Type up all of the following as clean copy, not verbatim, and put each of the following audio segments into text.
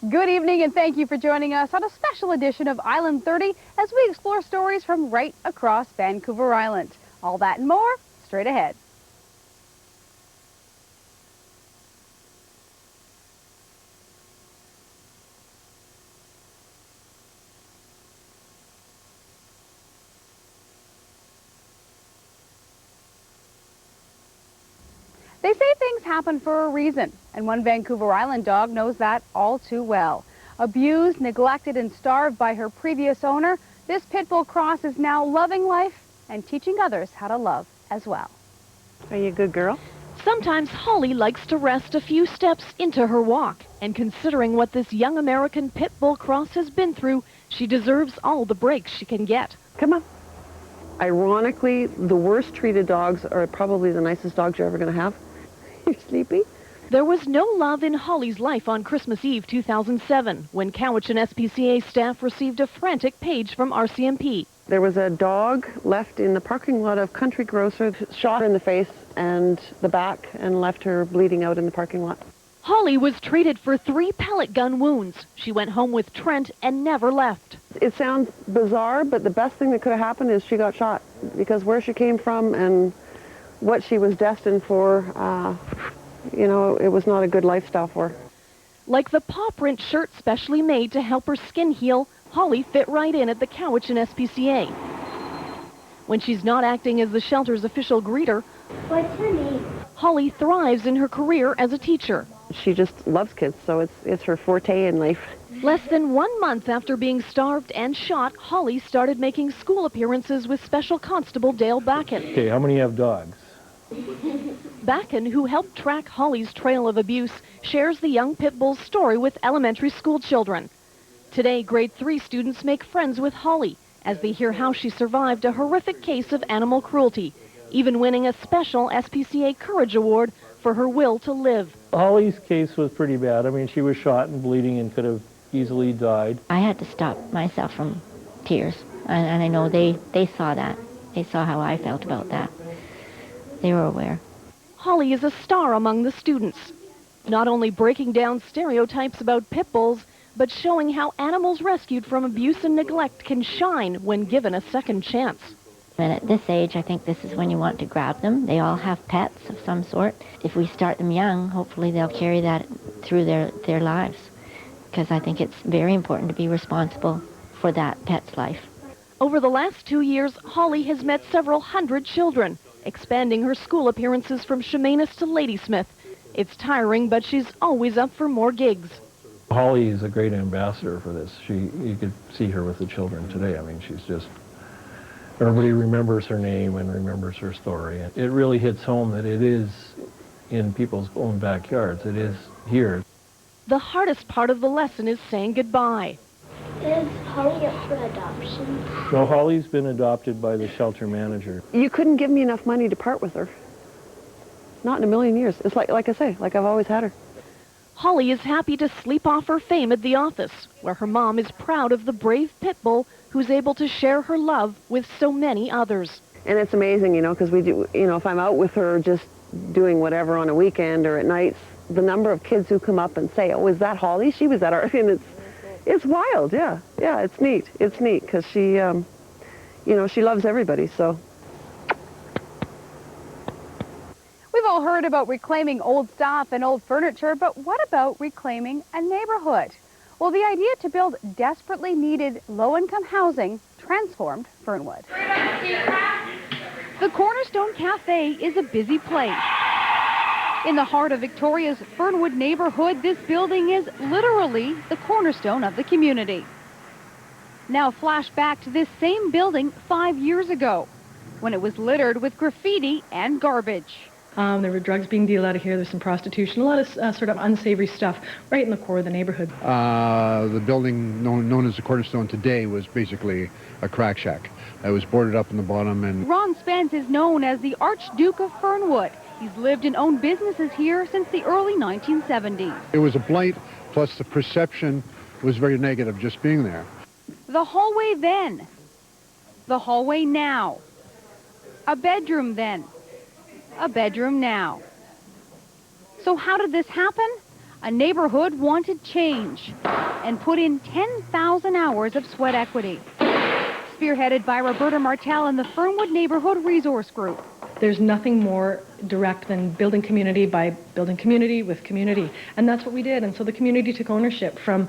Good evening and thank you for joining us on a special edition of Island 30 as we explore stories from right across Vancouver Island. All that and more, straight ahead. They say things happen for a reason, and one Vancouver Island dog knows that all too well. Abused, neglected, and starved by her previous owner, this Pitbull cross is now loving life and teaching others how to love as well. Are you a good girl? Sometimes Holly likes to rest a few steps into her walk, and considering what this young American Pitbull cross has been through, she deserves all the breaks she can get. Come on. Ironically, the worst treated dogs are probably the nicest dogs you're ever going to have. You're sleepy? There was no love in Holly's life on Christmas Eve 2007 when Canwest and SPCA staff received a frantic page from RCMP. There was a dog left in the parking lot of Country Grocer, shot her in the face and the back, and left her bleeding out in the parking lot. Holly was treated for 3 pellet gun wounds. She went home with Trent and never left. It sounds bizarre, but the best thing that could have happened is she got shot, because where she came from and what she was destined for, you know, it was not a good lifestyle for her. Like the paw print shirt specially made to help her skin heal, Holly fit right in at the Canwest and SPCA. When she's not acting as the shelter's official greeter, What's her name? Holly thrives in her career as a teacher. She just loves kids, so it's her forte in life. Less than 1 month after being starved and shot, Holly started making school appearances with Special Constable Dale Backen. Okay, how many have dogs? Backen, who helped track Holly's trail of abuse, shares the young Pitbull's story with elementary school children. Today, grade 3 students make friends with Holly as they hear how she survived a horrific case of animal cruelty, even winning a special SPCA Courage Award for her will to live. Holly's case was pretty bad. I mean, she was shot and bleeding and could have easily died. I had to stop myself from tears, and I know they saw that. They saw how I felt about that. They were aware. Holly is a star among the students, not only breaking down stereotypes about pit bulls, but showing how animals rescued from abuse and neglect can shine when given a second chance. And at this age, I think this is when you want to grab them. They all have pets of some sort. If we start them young, hopefully they'll carry that through their lives, because I think it's very important to be responsible for that pet's life. Over the last 2 years, Holly has met several hundred children, expanding her school appearances from Chemainus to Ladysmith. It's tiring, but she's always up for more gigs. Holly is a great ambassador for this. You could see her with the children today. I mean, she's just, everybody remembers her name and remembers her story. It really hits home that it is in people's own backyards. It is here. The hardest part of the lesson is saying goodbye. Is Holly up for adoption? No, Holly's been adopted by the shelter manager. You couldn't give me enough money to part with her. Not in a million years. It's like I say, like I've always had her. Holly is happy to sleep off her fame at the office, where her mom is proud of the brave Pitbull who's able to share her love with so many others. And it's amazing, you know, because we do, you know, if I'm out with her just doing whatever on a weekend or at nights, the number of kids who come up and say, oh, is that Holly? She was at our, and it's wild, yeah. Yeah, it's neat. It's neat because she, you know, she loves everybody, so. We've all heard about reclaiming old stuff and old furniture, but what about reclaiming a neighborhood? Well, the idea to build desperately needed low-income housing transformed Fernwood. The Cornerstone Cafe is a busy place. In the heart of Victoria's Fernwood neighborhood, this building is literally the cornerstone of the community. Now flash back to this same building 5 years ago, when it was littered with graffiti and garbage. There were drugs being dealed out of here. There's some prostitution, a lot of sort of unsavory stuff right in the core of the neighborhood. The building known as the Cornerstone today was basically a crack shack. It was boarded up in the bottom. And Ron Spence is known as the Archduke of Fernwood. He's lived and owned businesses here since the early 1970s. it was a blight, plus the perception was very negative just being there. The hallway then. The hallway now. A bedroom then. A bedroom now. So how did this happen? A neighborhood wanted change and put in 10,000 hours of sweat equity. Spearheaded by Roberta Martel and the Fernwood Neighborhood Resource Group. There's nothing more direct than building community by building community with community. And that's what we did. And so the community took ownership from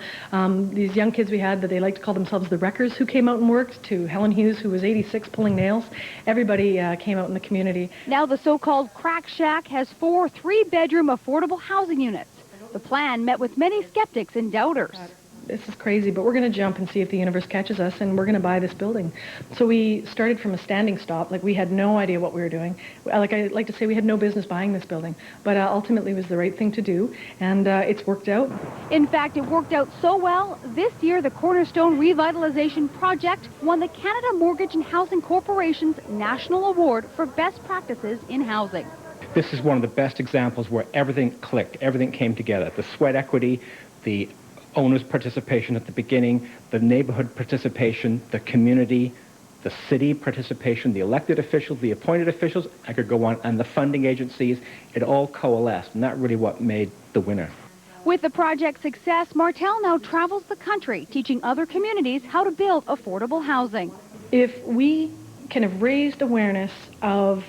these young kids we had that they like to call themselves the wreckers who came out and worked, to Helen Hughes, who was 86 pulling nails. Everybody came out in the community. Now the so-called Crack Shack has 4 3-bedroom affordable housing units. The plan met with many skeptics and doubters. This is crazy, but we're going to jump and see if the universe catches us, and we're going to buy this building. So we started from a standing stop. Like, we had no idea what we were doing. Like I like to say, we had no business buying this building, but ultimately it was the right thing to do, and it's worked out. In fact, it worked out so well, this year the Cornerstone Revitalization Project won the Canada Mortgage and Housing Corporation's National Award for Best Practices in Housing. This is one of the best examples where everything clicked, everything came together. The sweat equity, the owner's participation at the beginning, the neighborhood participation, the community, the city participation, the elected officials, the appointed officials, I could go on, and the funding agencies, it all coalesced, and that's really what made the winner. With the project's success, Martel now travels the country, teaching other communities how to build affordable housing. If we can have raised awareness of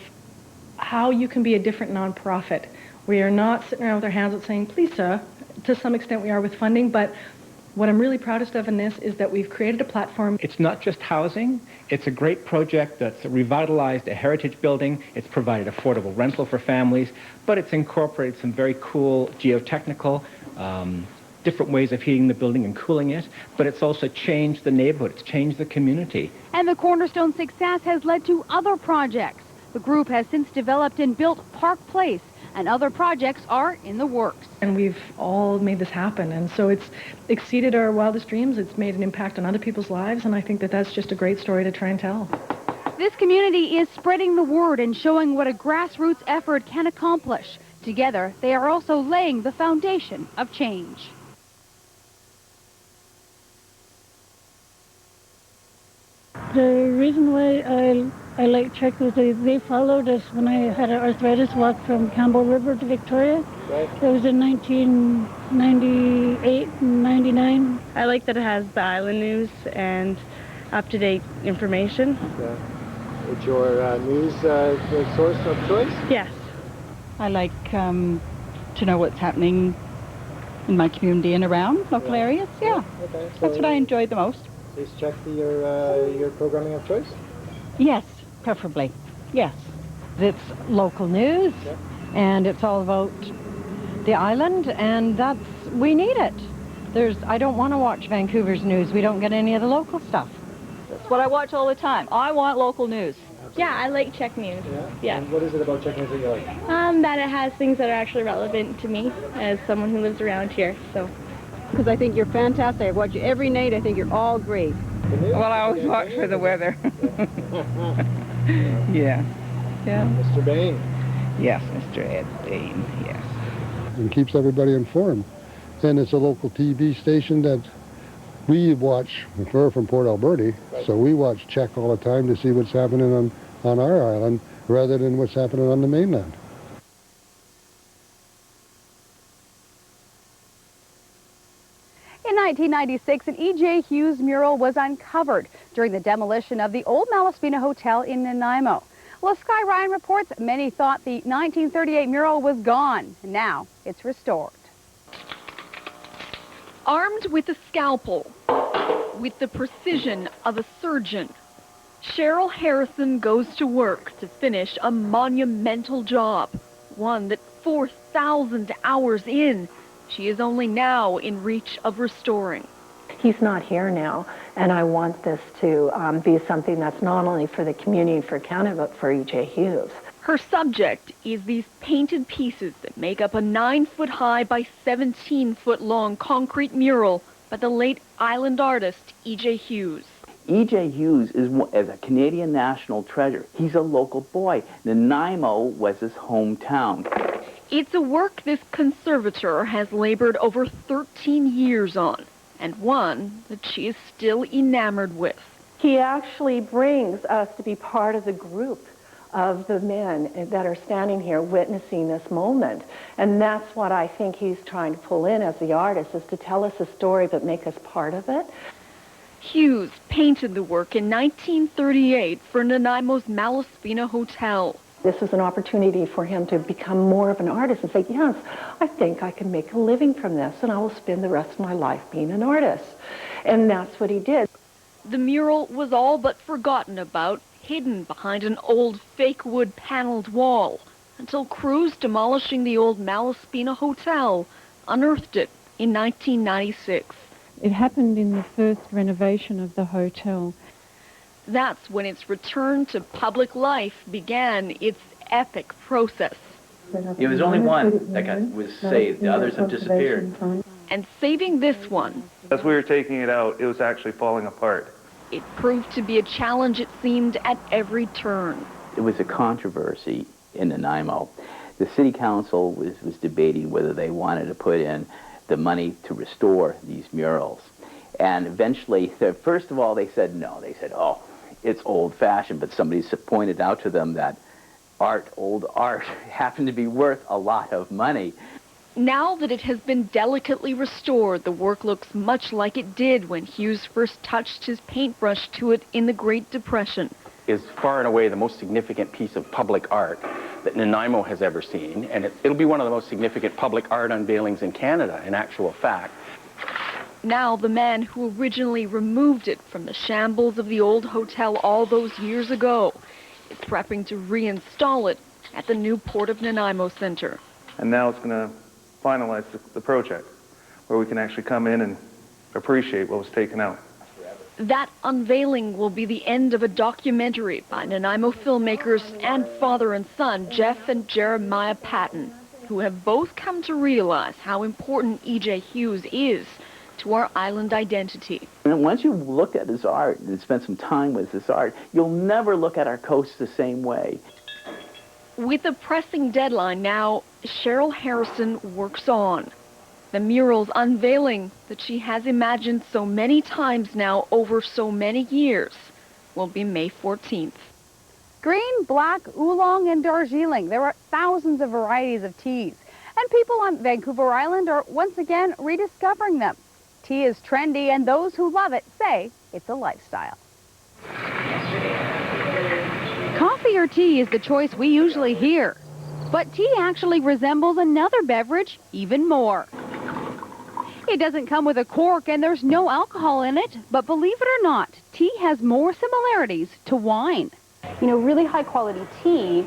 how you can be a different nonprofit, we are not sitting around with our hands out saying, please, sir. To some extent we are with funding, but what I'm really proudest of in this is that we've created a platform. It's not just housing. It's a great project that's revitalized a heritage building. It's provided affordable rental for families, but it's incorporated some very cool geotechnical, different ways of heating the building and cooling it, but it's also changed the neighborhood. It's changed the community. And the Cornerstone success has led to other projects. The group has since developed and built Park Place, and other projects are in the works. And we've all made this happen, and so it's exceeded our wildest dreams. It's made an impact on other people's lives, and I think that that's just a great story to try and tell. This community is spreading the word and showing what a grassroots effort can accomplish. Together, they are also laying the foundation of change. The reason why I like CHEK was they followed us when I had an arthritis walk from Campbell River to Victoria. Right. It was in 1998 and 99. I like that it has the island news and up-to-date information. Yeah. It's your news source of choice? Yes. I like to know what's happening in my community and around local areas. Yeah. Okay. So that's what I enjoy the most. Is CHEK your programming of choice? Yes, preferably. Yes. It's local news, and it's all about the island, and we need it. I don't want to watch Vancouver's news. We don't get any of the local stuff. That's what I watch all the time. I want local news. Absolutely. Yeah, I like CHEK News. Yeah? And what is it about CHEK News that you like? That it has things that are actually relevant to me as someone who lives around here, so. Because I think you're fantastic. I watch you every night. I think you're all great. Well, I always watch for the weather. Yeah. Mr. Bain. Yes, Mr. Ed Bain, yes. And keeps everybody informed. And it's a local TV station that we watch. We're from Port Alberta, so we watch CHEK all the time to see what's happening on our island rather than what's happening on the mainland. In 1996, an E.J. Hughes mural was uncovered during the demolition of the old Malaspina Hotel in Nanaimo. Well, Sky Ryan reports many thought the 1938 mural was gone. Now it's restored. Armed with a scalpel, with the precision of a surgeon, Cheryl Harrison goes to work to finish a monumental job, one that 4,000 hours in, she is only now in reach of restoring. He's not here now, and I want this to be something that's not only for the community, for Canada, but for E.J. Hughes. Her subject is these painted pieces that make up a 9-foot-high by 17-foot-long concrete mural by the late island artist E.J. Hughes. E.J. Hughes is a Canadian national treasure. He's a local boy. Nanaimo was his hometown. It's a work this conservator has labored over 13 years on, and one that she is still enamored with. He actually brings us to be part of the group of the men that are standing here witnessing this moment. And that's what I think he's trying to pull in as the artist, is to tell us a story but make us part of it. Hughes painted the work in 1938 for Nanaimo's Malaspina Hotel. This was an opportunity for him to become more of an artist and say, yes, I think I can make a living from this, and I will spend the rest of my life being an artist. And that's what he did. The mural was all but forgotten about, hidden behind an old fake wood paneled wall, until crews demolishing the old Malaspina Hotel unearthed it in 1996. It happened in the first renovation of the hotel. That's when its return to public life began its epic process. It was only one that was saved. The others have disappeared. And saving this one, as we were taking it out, it was actually falling apart. It proved to be a challenge, it seemed, at every turn. It was a controversy in Nanaimo. The city council was debating whether they wanted to put in the money to restore these murals. And eventually, first of all, they said no. They said, oh, it's old-fashioned, but somebody pointed out to them that old art, happened to be worth a lot of money. Now that it has been delicately restored, the work looks much like it did when Hughes first touched his paintbrush to it in the Great Depression. Is far and away the most significant piece of public art that Nanaimo has ever seen, and it'll be one of the most significant public art unveilings in Canada, in actual fact. Now the man who originally removed it from the shambles of the old hotel all those years ago is prepping to reinstall it at the new Port of Nanaimo Center. And now it's going to finalize the project, where we can actually come in and appreciate what was taken out. That unveiling will be the end of a documentary by Nanaimo filmmakers and father and son, Jeff and Jeremiah Patton, who have both come to realize how important E.J. Hughes is to our island identity. And once you look at his art and spend some time with his art, you'll never look at our coast the same way. With a pressing deadline now, Cheryl Harrison works on the mural's unveiling that she has imagined so many times now over so many years will be May 14th. Green, black, oolong, and Darjeeling. There are thousands of varieties of teas, and people on Vancouver Island are once again rediscovering them. Tea is trendy, and those who love it say it's a lifestyle. Coffee or tea is the choice we usually hear, but tea actually resembles another beverage even more. It doesn't come with a cork and there's no alcohol in it, but believe it or not, tea has more similarities to wine. You know, really high quality tea,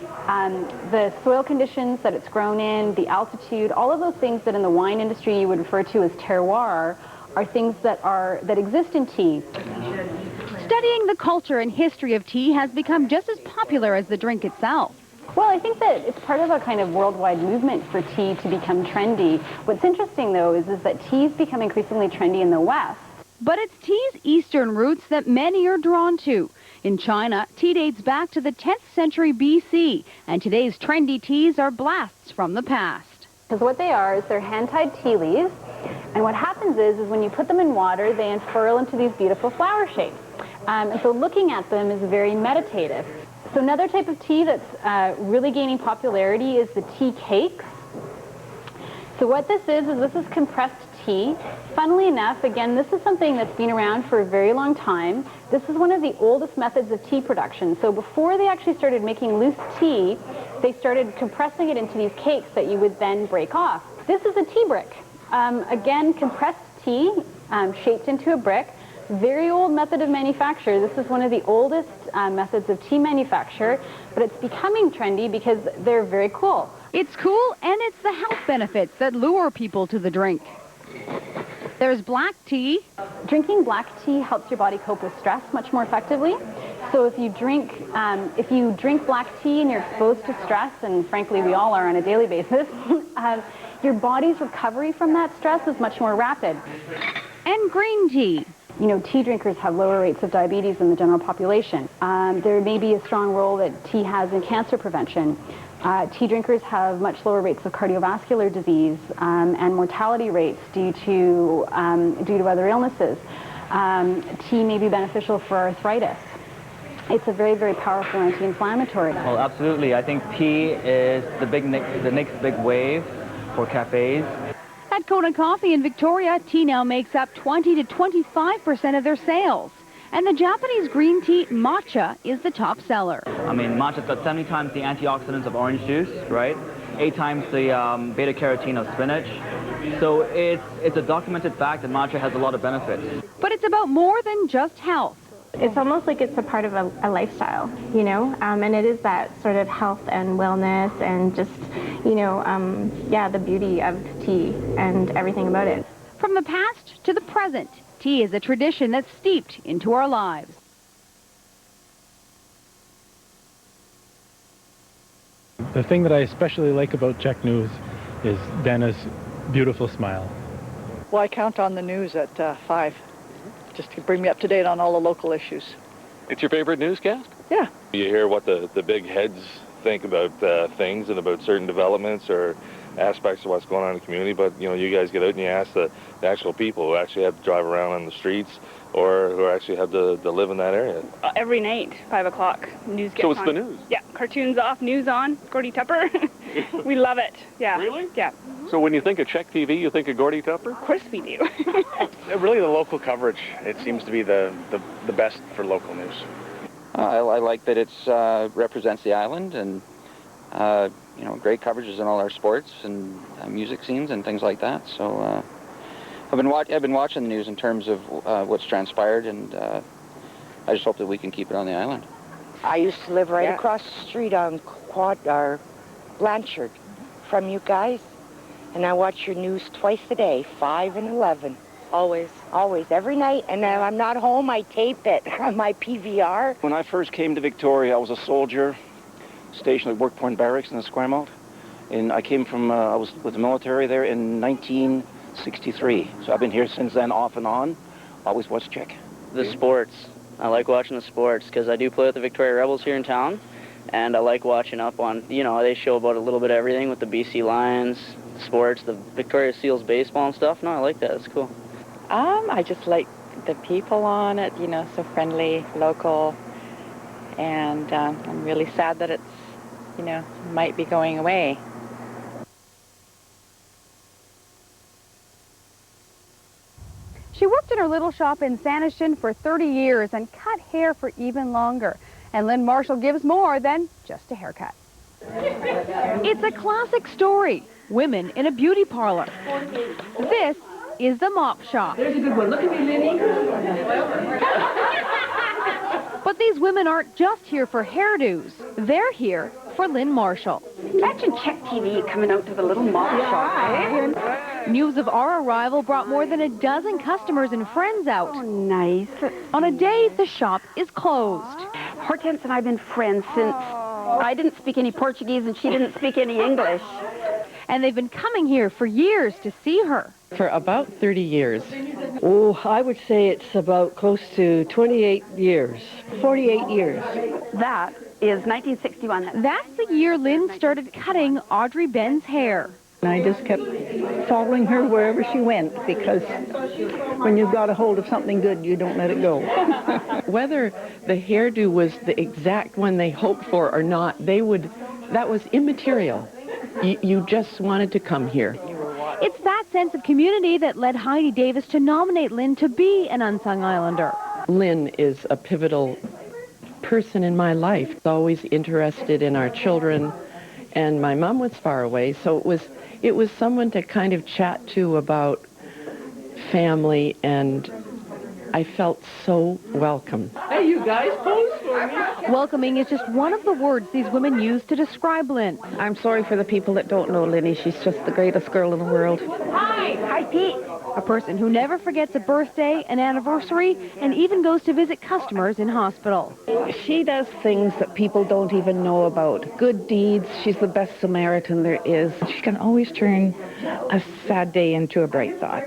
the soil conditions that it's grown in, the altitude, all of those things that in the wine industry you would refer to as terroir are things that exist in tea. Studying the culture and history of tea has become just as popular as the drink itself. Well, I think that it's part of a kind of worldwide movement for tea to become trendy. What's interesting, though, is that tea's become increasingly trendy in the West. But it's tea's eastern roots that many are drawn to. In China, tea dates back to the 10th century BC, and today's trendy teas are blasts from the past. Because what they are is they're hand-tied tea leaves, and what happens is when you put them in water, they unfurl into these beautiful flower shapes. And so looking at them is very meditative. So another type of tea that's really gaining popularity is the tea cakes. So what this is compressed tea. Funnily enough, again, this is something that's been around for a very long time. This is one of the oldest methods of tea production. So before they actually started making loose tea, they started compressing it into these cakes that you would then break off. This is a tea brick. Again, compressed tea shaped into a brick. Very old method of manufacture. This is one of the oldest methods of tea manufacture, but it's becoming trendy because they're very cool. It's cool, and it's the health benefits that lure people to the drink. There's black tea. Drinking black tea helps your body cope with stress much more effectively. So if you drink black tea and you're exposed to stress, and frankly we all are on a daily basis, your body's recovery from that stress is much more rapid. And green tea. You know, tea drinkers have lower rates of diabetes than the general population. There may be a strong role that tea has in cancer prevention. Tea drinkers have much lower rates of cardiovascular disease and mortality rates due to other illnesses. Tea may be beneficial for arthritis. It's a very, very powerful anti-inflammatory. Well, absolutely. I think tea is the next big wave for cafes. At Kona Coffee in Victoria, tea now makes up 20 to 25% of their sales. And the Japanese green tea matcha is the top seller. I mean, matcha's got 70 times the antioxidants of orange juice, right? 8 times the beta-carotene of spinach. So it's a documented fact that matcha has a lot of benefits. But it's about more than just health. It's almost like it's a part of a lifestyle, you know, and it is that sort of health and wellness and just, you know, yeah, the beauty of tea and everything about it. From the past to the present, tea is a tradition that's steeped into our lives. The thing that I especially like about CHEK News is Dana's beautiful smile. Well, I count on the news at 5, just to bring me up to date on all the local issues. It's your favorite newscast? Yeah. You hear what the big heads think about things and about certain developments or aspects of what's going on in the community, but you know, you guys get out and you ask the actual people who actually have to drive around on the streets or who actually have to live in that area. Every night, 5 o'clock, news gets on. So it's the news? Yeah, cartoons off, news on, Gordy Tupper. We love it, yeah. Really? Yeah. So when you think of CHEK-TV, you think of Gordy Tupper? Of course we do. Really the local coverage, it seems to be the best for local news. I like that it represents the island and you know, great coverages in all our sports and music scenes and things like that. So I've been watching the news in terms of what's transpired, and I just hope that we can keep it on the island. I used to live right across the street on Blanchard from you guys, and I watch your news twice a day, 5 and 11. Always. Always, every night, and then I'm not home, I tape it on my PVR. When I first came to Victoria, I was a soldier stationed at Work Point Barracks in the Esquimalt, and I came from, I was with the military there in 1963. So I've been here since then, off and on. Always watched CHEK. The sports. I like watching the sports because I do play with the Victoria Rebels here in town, and I like watching up on, you know, they show about a little bit of everything with the BC Lions, sports, the Victoria Seals baseball and stuff. No, I like that. It's cool. I just like the people on it, you know, so friendly, local, and I'm really sad that it's, you know, might be going away. She worked in her little shop in Sanishan for 30 years and cut hair for even longer. And Lynn Marshall gives more than just a haircut. It's a classic story. Women in a beauty parlor. This is the mop shop. There's a good one. Look at me, Lynnie. But these women aren't just here for hairdos. They're here for Lynn Marshall. Imagine CHEK-TV coming out to the little mop shop, eh? News of our arrival brought more than a dozen customers and friends out. Oh, nice. On a day the shop is closed. Hortense and I have been friends since I didn't speak any Portuguese and she didn't speak any English. And they've been coming here for years to see her. For about 30 years. Oh, I would say it's about close to 28 years, 48 years. That is 1961. That's the year Lynn started cutting Audrey Ben's hair. And I just kept following her wherever she went, because when you've got a hold of something good, you don't let it go. Whether the hairdo was the exact one they hoped for or not, that was immaterial. You just wanted to come here. It's that sense of community that led Heidi Davis to nominate Lynn to be an Unsung Islander. Lynn is a pivotal person in my life. Always interested in our children, and my mom was far away, so it was someone to kind of chat to about family, and I felt so welcome. Hey, you guys, pose for me. Welcoming is just one of the words these women use to describe Lynn. I'm sorry for the people that don't know Lynnie. She's just the greatest girl in the world. Hi. Hi, Pete. A person who never forgets a birthday, an anniversary, and even goes to visit customers in hospital. She does things that people don't even know about. Good deeds. She's the best Samaritan there is. She can always turn a sad day into a bright thought.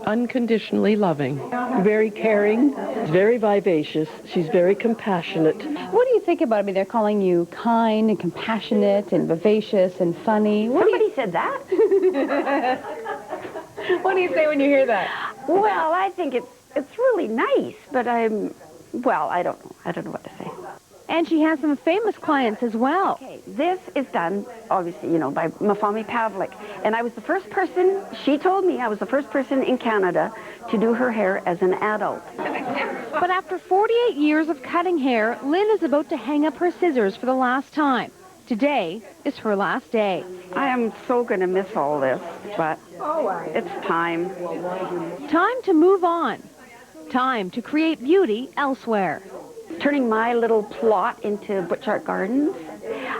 Unconditionally loving. Very caring, very vivacious. She's very compassionate. What do you think about it? I mean, they're calling you kind and compassionate and vivacious and funny. Somebody said that? What do you say when you hear that? Well, I think it's really nice, but I don't know. I don't know what to say. And she has some famous clients as well. Okay, this is done, obviously, by Mafami Pavlik. And I was the first person, she told me I was the first person in Canada to do her hair as an adult. But after 48 years of cutting hair, Lynn is about to hang up her scissors for the last time. Today is her last day. I am so going to miss all this, but it's time. Time to move on. Time to create beauty elsewhere. Turning my little plot into Butch Art Gardens.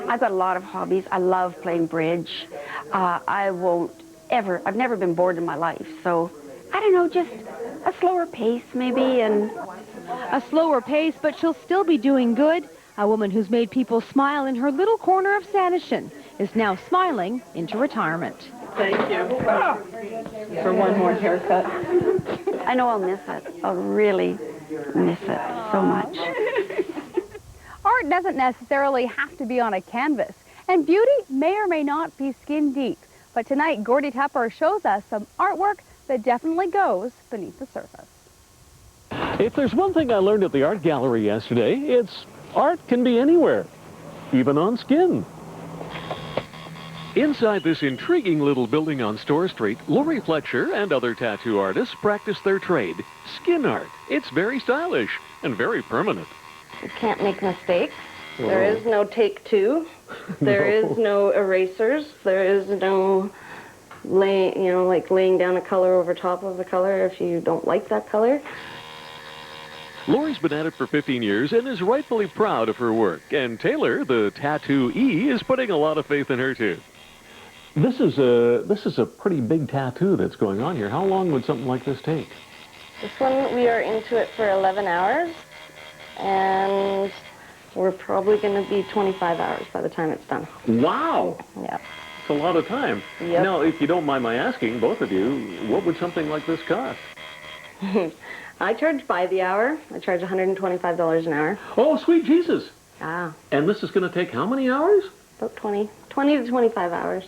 I've got a lot of hobbies. I love playing bridge. I've never been bored in my life. So, I don't know, just a slower pace maybe. And a slower pace, but she'll still be doing good. A woman who's made people smile in her little corner of Sanishan is now smiling into retirement. Thank you. For one more haircut. I know I'll miss it. I'll really miss it so much. Art doesn't necessarily have to be on a canvas, and beauty may or may not be skin deep. But tonight, Gordy Tupper shows us some artwork that definitely goes beneath the surface. If there's one thing I learned at the art gallery yesterday, it's art can be anywhere, even on skin. Inside this intriguing little building on Store Street, Lori Fletcher and other tattoo artists practice their trade, skin art. It's very stylish and very permanent. You can't make mistakes. There is no take two. There is no erasers. There is no laying down a color over top of a color if you don't like that color. Lori's been at it for 15 years and is rightfully proud of her work. And Taylor, the tattooee, is putting a lot of faith in her too. This is a pretty big tattoo that's going on here. How long would something like this take? This one, we are into it for 11 hours, and we're probably going to be 25 hours by the time it's done. Wow! Yeah. It's a lot of time. Yep. Now, if you don't mind my asking, both of you, what would something like this cost? I charge by the hour. I charge $125 an hour. Oh, sweet Jesus! Ah. And this is going to take how many hours? About 20 to 25 hours.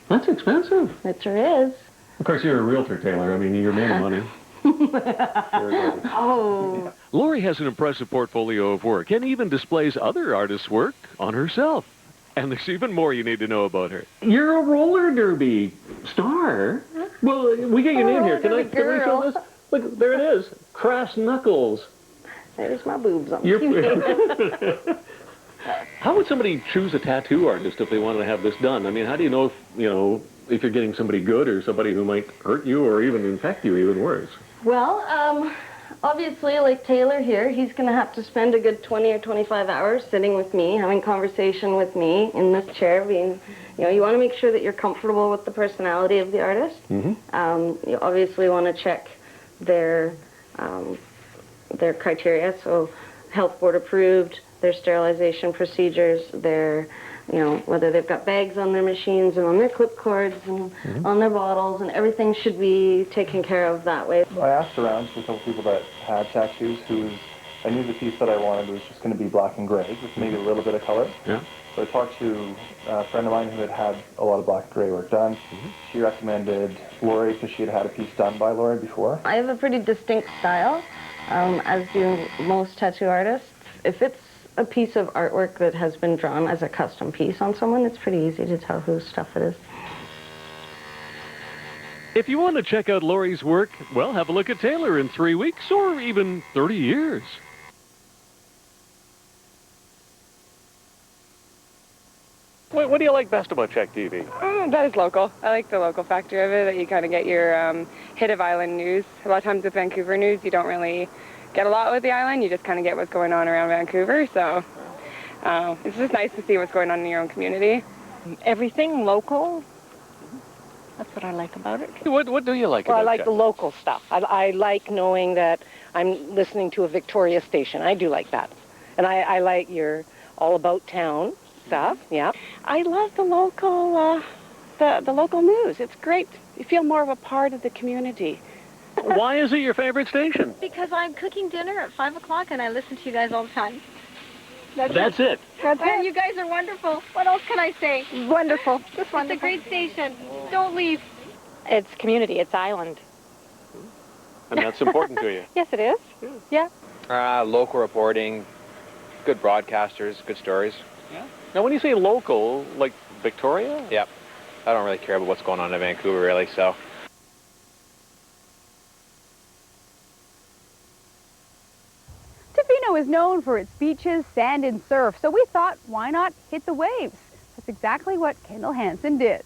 That's expensive. It sure is. Of course, you're a realtor, Taylor. I mean, you're made of money. Oh. Lori has an impressive portfolio of work and even displays other artists' work on herself. And there's even more you need to know about her. You're a roller derby star. Well, we get your name here. Can we show this? Look, there it is. Crass Knuckles. There's my boobs on TV. How would somebody choose a tattoo artist if they wanted to have this done? I mean, how do you know if you're getting somebody good or somebody who might hurt you or even infect you even worse? Well, obviously, like Taylor here, he's going to have to spend a good 20 or 25 hours sitting with me, having conversation with me in this chair. Being, you want to make sure that you're comfortable with the personality of the artist. Mm-hmm. You obviously want to check their criteria, so health board approved, their sterilization procedures, their, whether they've got bags on their machines and on their clip cords and on their bottles, and everything should be taken care of that way. I asked around to a couple people that had tattoos I knew the piece that I wanted was just going to be black and gray with maybe a little bit of color. Yeah. So I talked to a friend of mine who had a lot of black and gray work done. She recommended Lori because she had a piece done by Lori before. I have a pretty distinct style, as do most tattoo artists. If it's a piece of artwork that has been drawn as a custom piece on someone, it's pretty easy to tell whose stuff it is. If you want to check out Lori's work, well, have a look at Taylor in 3 weeks or even 30 years. What do you like best about CHEK-TV? That is local. I like the local factor of it, that you kind of get your hit of island news. A lot of times with Vancouver news, you don't really get a lot with the island. You just kind of get what's going on around Vancouver. So it's just nice to see what's going on in your own community. Everything local. That's what I like about it. What do you like about it? Well, I like the local stuff. I like knowing that I'm listening to a Victoria station. I do like that. And I like your all about town stuff. Yeah. I love the local the local news. It's great. You feel more of a part of the community. Why is it your favorite station? Because I'm cooking dinner at 5 o'clock and I listen to you guys all the time. That's it. And you guys are wonderful. What else can I say? Wonderful. Just wonderful. It's a great station. Don't leave. It's community. It's island. And that's important to you. Yes, it is. Yeah. Local reporting, good broadcasters, good stories. Yeah. Now, when you say local, like Victoria? Yep. I don't really care about what's going on in Vancouver, really, so. Tofino is known for its beaches, sand, and surf, so we thought, why not hit the waves? That's exactly what Kendall Hansen did.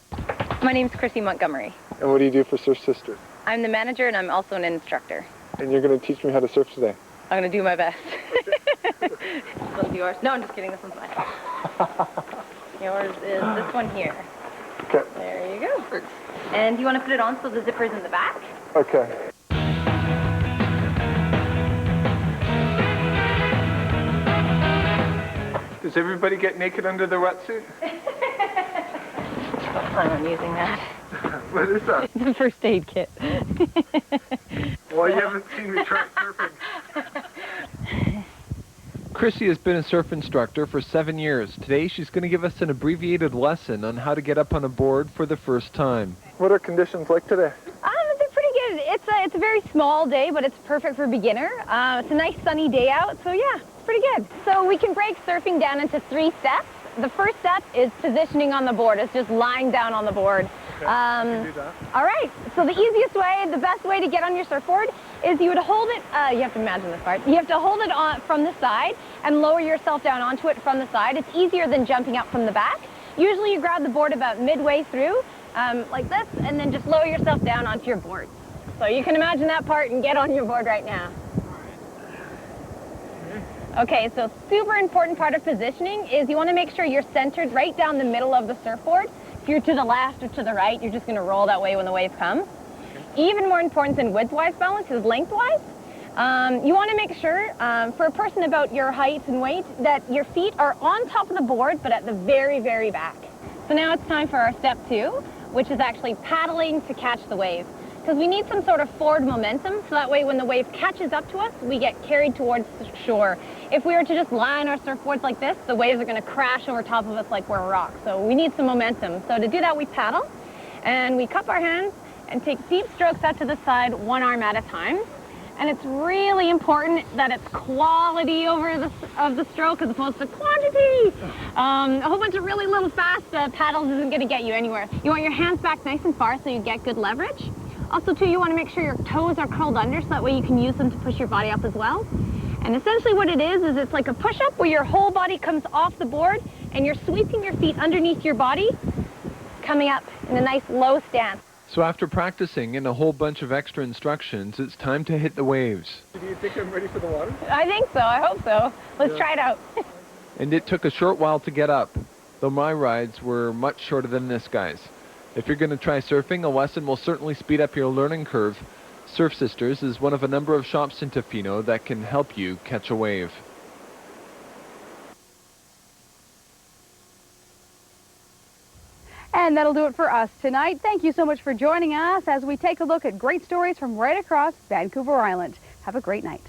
My name's Christy Montgomery. And what do you do for Surf Sister? I'm the manager and I'm also an instructor. And you're going to teach me how to surf today? I'm going to do my best. This one's yours. No, I'm just kidding. This one's mine. Yours is this one here. Okay. There you go. And you want to put it on so the zipper's in the back? Okay. Does everybody get naked under the wetsuit? Don't plan on using that. What is that? It's a first aid kit. Well, you haven't seen me try surfing. Chrissy has been a surf instructor for 7 years. Today she's going to give us an abbreviated lesson on how to get up on a board for the first time. What are conditions like today? They're pretty good. It's a very small day, but it's perfect for beginner. It's a nice sunny day out, so yeah, it's pretty good. So we can break surfing down into 3 steps. The first step is positioning on the board. It's just lying down on the board. Okay, can do that. All right, so the easiest way, the best way to get on your surfboard is you would hold it, you have to imagine this part, you have to hold it on from the side and lower yourself down onto it from the side. It's easier than jumping up from the back. Usually you grab the board about midway through, like this, and then just lower yourself down onto your board. So you can imagine that part and get on your board right now. Okay, so super important part of positioning is you want to make sure you're centered right down the middle of the surfboard. If you're to the left or to the right, you're just going to roll that way when the wave comes. Even more important than width-wise balance is length-wise. You want to make sure, for a person about your height and weight, that your feet are on top of the board, but at the very, very back. So now it's time for our step 2, which is actually paddling to catch the wave. Because we need some sort of forward momentum, so that way when the wave catches up to us, we get carried towards the shore. If we were to just lie on our surfboards like this, the waves are going to crash over top of us like we're a rock. So we need some momentum. So to do that, we paddle, and we cup our hands and take deep strokes out to the side, one arm at a time. And it's really important that it's quality of the stroke as opposed to quantity. A whole bunch of really little fast paddles isn't going to get you anywhere. You want your hands back nice and far so you get good leverage. Also, too, you want to make sure your toes are curled under so that way you can use them to push your body up as well. And essentially what it is it's like a push-up where your whole body comes off the board and you're sweeping your feet underneath your body, coming up in a nice low stance. So after practicing and a whole bunch of extra instructions, it's time to hit the waves. Do you think I'm ready for the water? I think so. I hope so. Let's try it out. And it took a short while to get up, though my rides were much shorter than this guy's. If you're going to try surfing, a lesson will certainly speed up your learning curve. Surf Sisters is one of a number of shops in Tofino that can help you catch a wave. And that'll do it for us tonight. Thank you so much for joining us as we take a look at great stories from right across Vancouver Island. Have a great night.